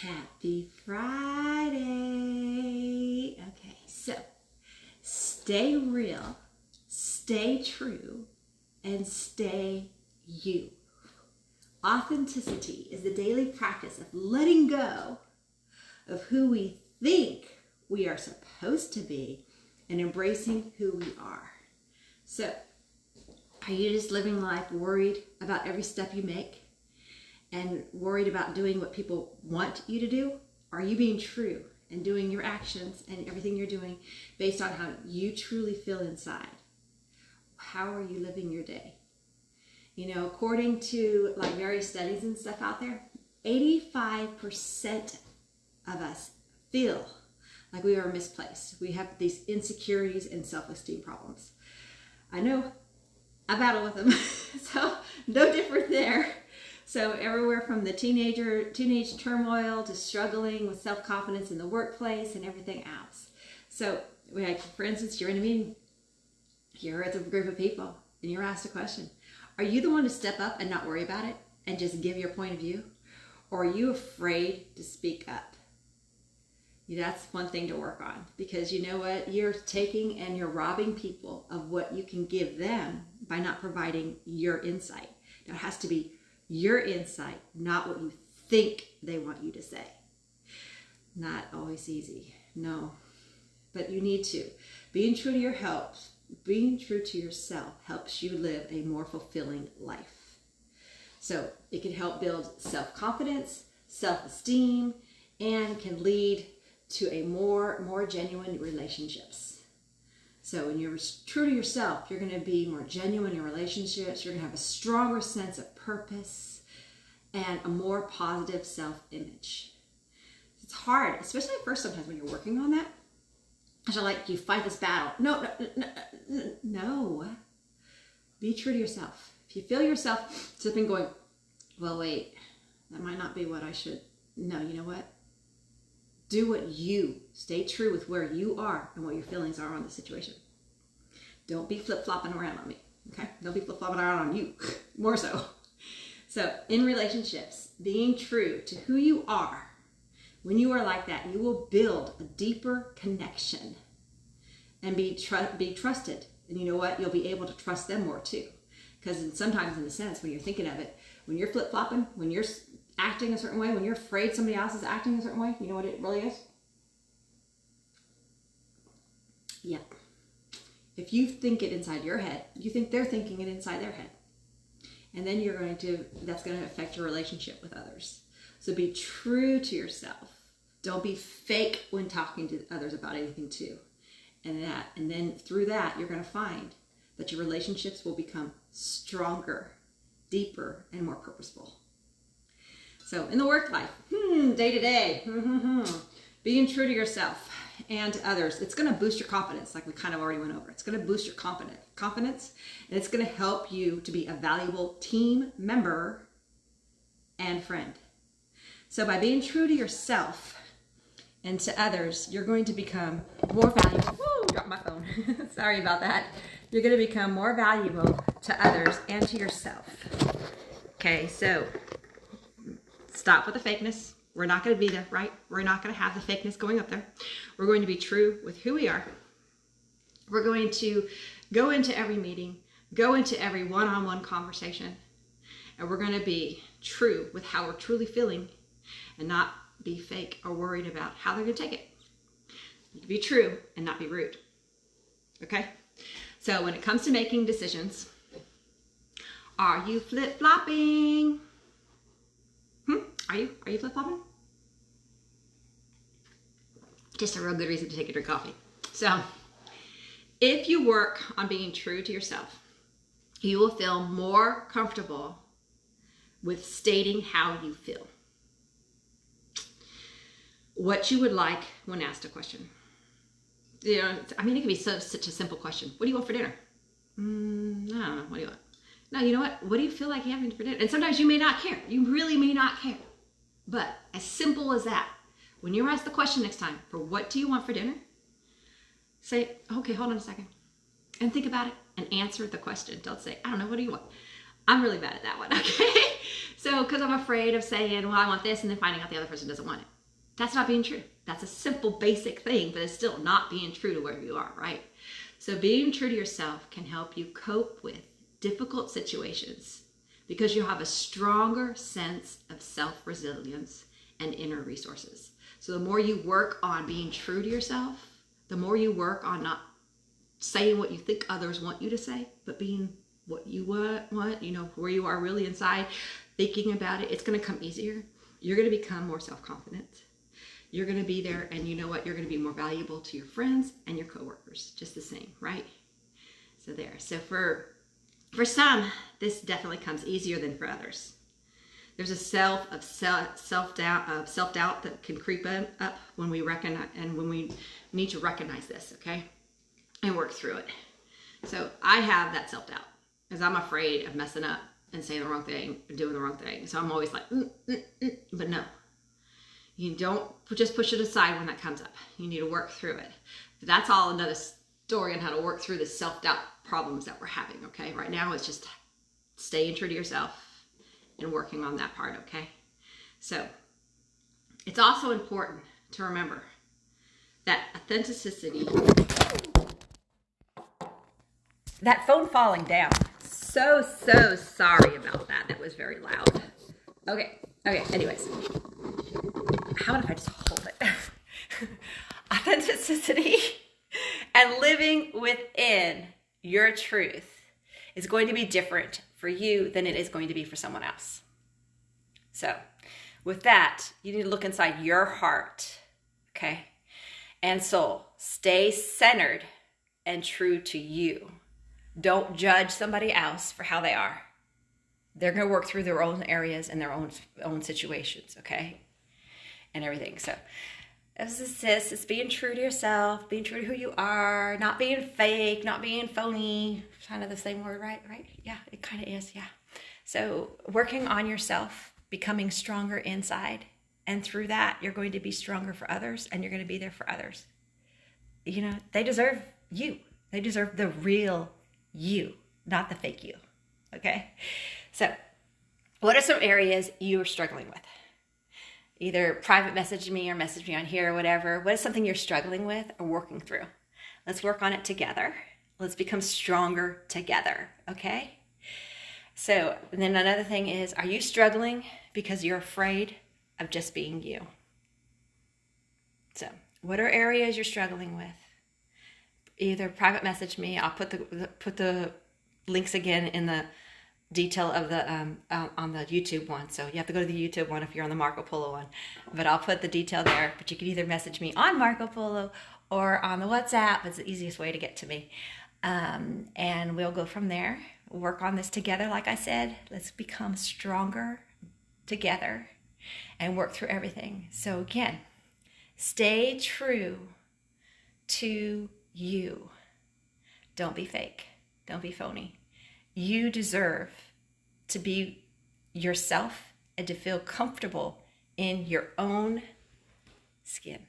Happy Friday. Okay, so stay real, stay true, and stay you. Authenticity is the daily practice of letting go of who we think we are supposed to be and embracing who we are. So, are you just living life worried about every step you make and worried about doing what people want you to do? Are you being true and doing your actions and everything you're doing based on how you truly feel inside? How are you living your day? You know, according to like various studies and stuff out there, 85% of us feel like we are misplaced. We have these insecurities and self-esteem problems. I know I battle with them, so no different there. So everywhere from the teenage turmoil to struggling with self-confidence in the workplace and everything else. So, like, for instance, you're in a meeting, you're with a group of people, and you're asked a question. Are you the one to step up and not worry about it and just give your point of view? Or are you afraid to speak up? That's one thing to work on, because you know what? You're taking and you're robbing people of what you can give them by not providing your insight. Now, it has to be your insight, not what you think they want you to say. Not always easy, no. But you need to. Being true to yourself helps you live a more fulfilling life. So it can help build self-confidence, self-esteem, and can lead to a more genuine relationships. So when you're true to yourself, you're going to be more genuine in your relationships. You're going to have a stronger sense of purpose and a more positive self-image. It's hard, especially at first sometimes when you're working on that. So like you fight this battle. No. Be true to yourself. If you feel yourself slipping going, well, wait, that might not be what I should. No, you know what? Do what you, stay true with where you are and what your feelings are on the situation. Don't be flip-flopping around on me, okay? Don't be flip-flopping around on you, more so. So in relationships, being true to who you are, when you are like that, you will build a deeper connection and be trusted. And you know what? You'll be able to trust them more too. Because sometimes in a sense, when you're thinking of it, when you're flip-flopping, when you're acting a certain way, when you're afraid somebody else is acting a certain way, you know what it really is? Yeah. If you think it inside your head, you think they're thinking it inside their head. And then that's going to affect your relationship with others. So be true to yourself. Don't be fake when talking to others about anything too. And then through that, you're going to find that your relationships will become stronger, deeper, and more purposeful. So in the work life, day to day, being true to yourself and to others, it's going to boost your confidence, like we kind of already went over. It's going to boost your confidence, and it's going to help you to be a valuable team member and friend. So by being true to yourself and to others, you're going to become more valuable. Woo, dropped my phone. Sorry about that. You're going to become more valuable to others and to yourself. Okay, so stop with the fakeness. We're not going to be there, right? We're not going to have the fakeness going up there. We're going to be true with who we are. We're going to go into every meeting, go into every one-on-one conversation, and we're going to be true with how we're truly feeling and not be fake or worried about how they're going to take it. You can be true and not be rude. Okay? So when it comes to making decisions, are you flip-flopping? Are you flip-flopping? Just a real good reason to take a drink of coffee. So, if you work on being true to yourself, you will feel more comfortable with stating how you feel. What you would like when asked a question. You know, I mean, it can be such a simple question. What do you want for dinner? I don't know. What do you want? No, you know what? What do you feel like having for dinner? And sometimes you may not care. You really may not care. But as simple as that, when you're asked the question next time for what do you want for dinner, say, okay, hold on a second, and think about it and answer the question. Don't say, I don't know, what do you want? I'm really bad at that one, okay? So, because I'm afraid of saying, well, I want this, and then finding out the other person doesn't want it. That's not being true. That's a simple, basic thing, but it's still not being true to where you are, right? So being true to yourself can help you cope with difficult situations because you have a stronger sense of self-resilience and inner resources. So the more you work on being true to yourself, the more you work on not saying what you think others want you to say, but being what you want, you know, where you are really inside, thinking about it, it's going to come easier. You're going to become more self-confident. You're going to be there, and you know what? You're going to be more valuable to your friends and your coworkers, just the same, right? So there. So for some, this definitely comes easier than for others. There's a self-doubt that can creep up when we recognize, and when we need to recognize this, okay, and work through it. So I have that self-doubt because I'm afraid of messing up and saying the wrong thing or doing the wrong thing. So I'm always like, but no. You don't just push it aside when that comes up. You need to work through it. But that's all another story on how to work through the self-doubt problems that we're having, okay? Right now it's just staying true to yourself and working on that part, okay? So it's also important to remember that authenticity, that phone falling down. So sorry about that. That was very loud. Okay, anyways. How about if I just hold it? Authenticity and living within your truth is going to be different for you than it is going to be for someone else. So with that, you need to look inside your heart, okay, and soul. Stay centered and true to you. Don't judge somebody else for how they are. They're going to work through their own areas and their own situations, okay, and everything. So it's being true to yourself, being true to who you are, not being fake, not being phony. Kind of the same word, right? Yeah, it kind of is, yeah. So working on yourself, becoming stronger inside, and through that, you're going to be stronger for others, and you're going to be there for others. You know, they deserve you. They deserve the real you, not the fake you, okay? So what are some areas you are struggling with? Either private message me or message me on here or whatever. What is something you're struggling with or working through? Let's work on it together. Let's become stronger together, okay? So then another thing is, are you struggling because you're afraid of just being you? So what are areas you're struggling with? Either private message me. I'll put the links again in the detail of the on the YouTube one. So you have to go to the YouTube one if you're on the Marco Polo one. But I'll put the detail there. But you can either message me on Marco Polo or on the WhatsApp. It's the easiest way to get to me. And we'll go from there. Work on this together, like I said. Let's become stronger together and work through everything. So again, stay true to you. Don't be fake. Don't be phony. You deserve to be yourself and to feel comfortable in your own skin.